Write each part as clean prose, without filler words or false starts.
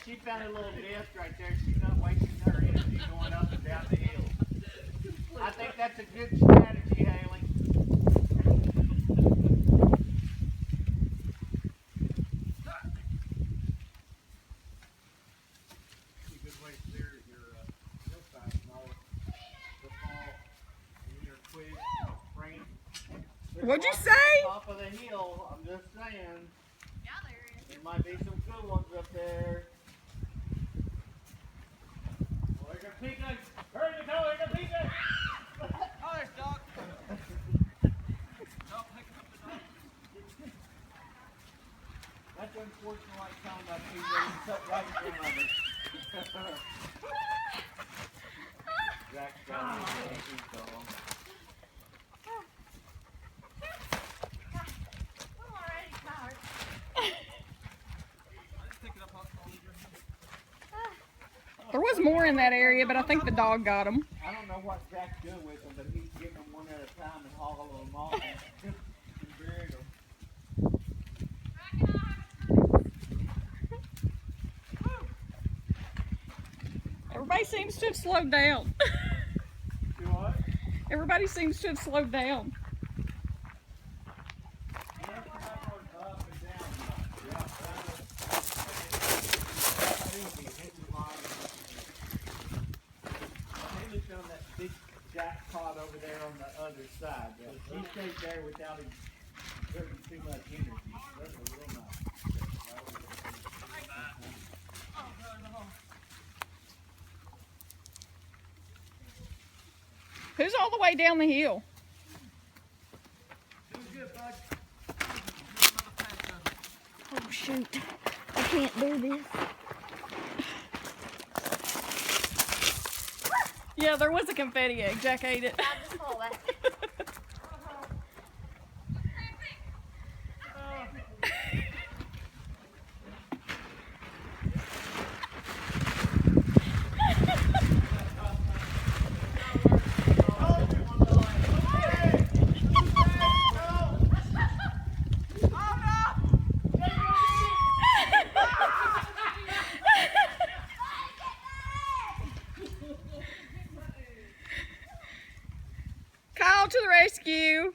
She found a little lift right there. She's not wasting her energy going up and down the hill. I think that's a good strategy, Haley. A good way to clear your hillside and all the fall and your quiz frame. What'd you say? Top of the hill, I'm just saying. Yeah, there is. There might be some good ones up there. Well, they're gonna peek us. Hurry, Nicole, they're gonna peek us. Oh, there's Doc. Doc, pick up the dog. That's unfortunate like time I see you cut right in front of us. Jack's got his dog. I'm already tired. I just pick it up off the There was more in that area, but I think the dog got them. I don't know what Jack's doing with them, but he's getting them one at a time and hauling them off and burying them. Everybody seems to have slowed down. Do what? Everybody seems to have slowed down. Big jackpot over there on the other side. He stayed there without exerting too much energy. That's a real nice. Who's all the way down the hill? Doing good, bud. Oh shoot, I can't do this. Yeah, there was a confetti egg. Jack ate it. I just saw that. Kyle to the rescue.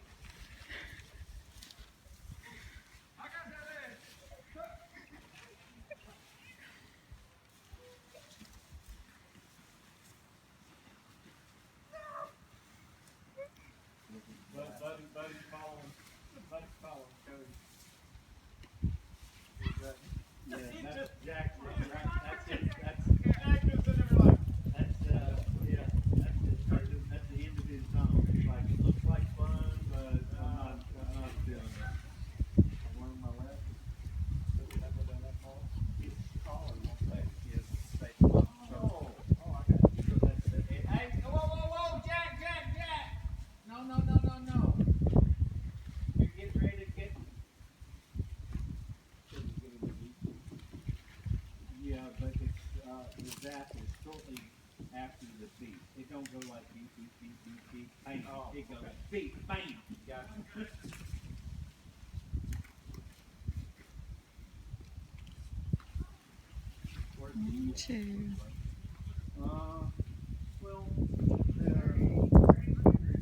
Buddy's following. Buddy's following Cody. Yeah, that's Jack's right. That's it. That's the end of his zone. It's like it looks like fun, but I'm not feeling it. One on my left. He's calling one place. Yes, oh, I got you. So that's it. Hey, whoa, Jack. No. You get ready to get. Yeah, but it's the zap is shortly after the beat. It don't go like beat, bang. Oh, it goes beat, bang. Got it. One, two. Well, they're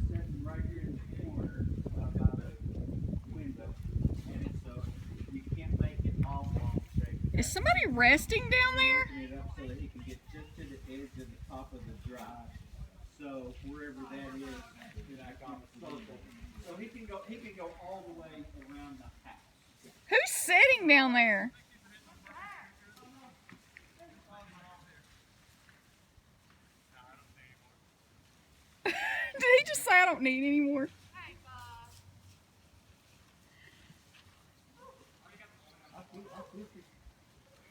sitting right here in the corner by the window, and it's you can't make it all long straight. Is somebody resting down there? Open it up so that he can get just to the edge of the top of the drive. So wherever that is, back on the circle. So he can go all the way around the house. Who's sitting down there? Did he just say I don't need any more?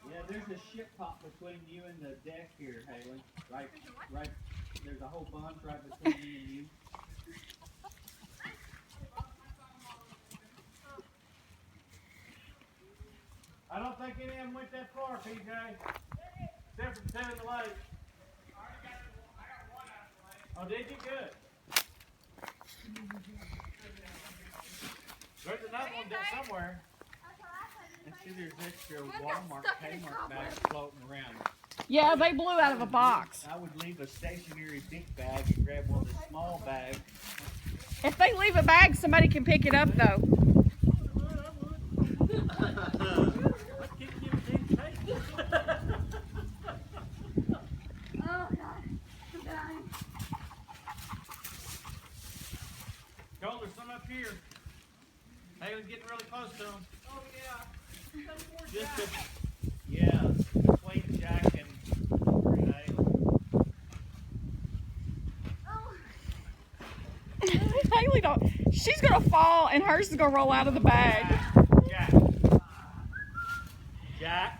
Yeah, there's a ship pot between you and the deck here, Haley. Right. There's a whole bunch right between me and you. I don't think any of them went that far, PJ. Except for 10 in the lake. Oh, did you? Good. There's another one there somewhere. And See, there's extra got Walmart, stuck in a Kmart cobweb. bags floating around. Yeah, they blew out of a box. I would leave a stationary big bag and grab one of the small bags. If they leave a bag, somebody can pick it up though. Oh God. I'm dying. Cole, there's some up here. Haley's getting really close to him. Oh, yeah. Just to, Yeah, between Jack and Oh. Haley don't. She's gonna fall and hers is gonna roll out of the bag. Jack. Jack.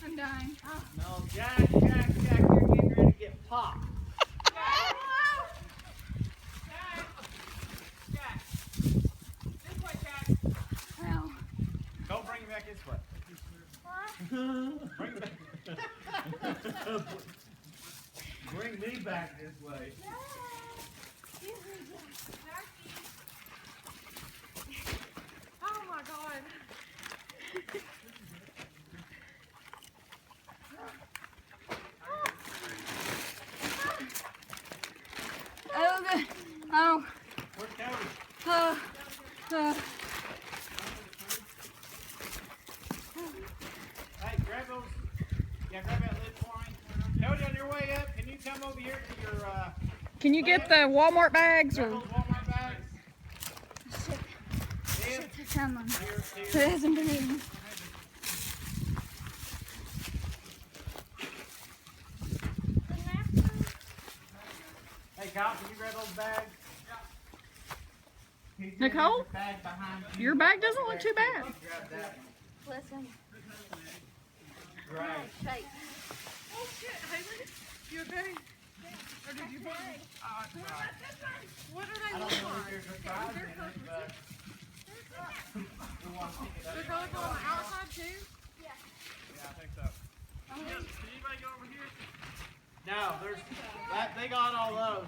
I'm dying. Oh. No, Jack, you're getting ready to get popped. Ow. Cole, bring him back this way. What? Bring him back. Bring me back this way. Oh my God. Oh, good. Oh, Where's Cody? uh. Hey, grab those. Yeah, grab that lid for me. Cody, on your way up, can you come over here to your, Can you get the Walmart bags grab or? those Walmart bags? Shit. Liv, Come on. here. It hasn't been eaten. Hey, Kyle, can you grab those bags? Yeah. Nicole? Bag behind you. Your bag doesn't look too bad. Grab that one. Listen. Right. Shake. Oh shit, Haley, you okay? Or did you put? What are I they don't know if there's a prize in it, but we want to pick it up. They're gonna go on the outside too? Yeah, I think so. Can anybody go over here? No, there's they got all those.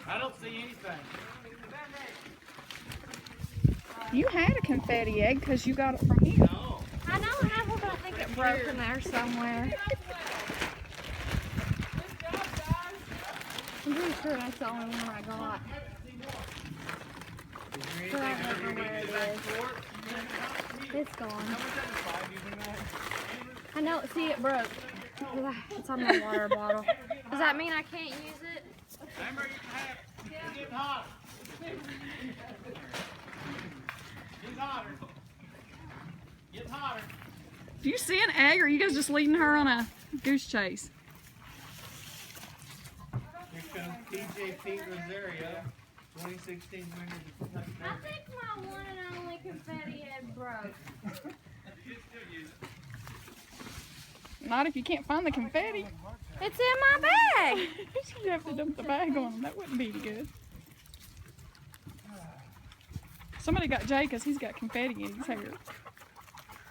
I don't see anything. You had a confetti egg because you got it from here. No. I know I have one, but I think it broke in there somewhere. I'm pretty sure that's the only one I got. Is But there I anything don't know we where need it to back is. for it? It's gone. How much of the 5 you bring back? I know. See, it broke. It's on my water bottle. Does that mean I can't use it? Remember, you can have. It's getting hot. Getting hotter. Getting hotter. Do you see an egg or are you guys just leading her on a goose chase? Here comes TJ Pete Rosario, 2016 winner of the Kentucky I Derby. think my one and only confetti egg broke. Not if you can't find the confetti. It's in my bag. You have to dump the bag on them. That wouldn't be any good. Somebody got Jay because he's got confetti in his hair.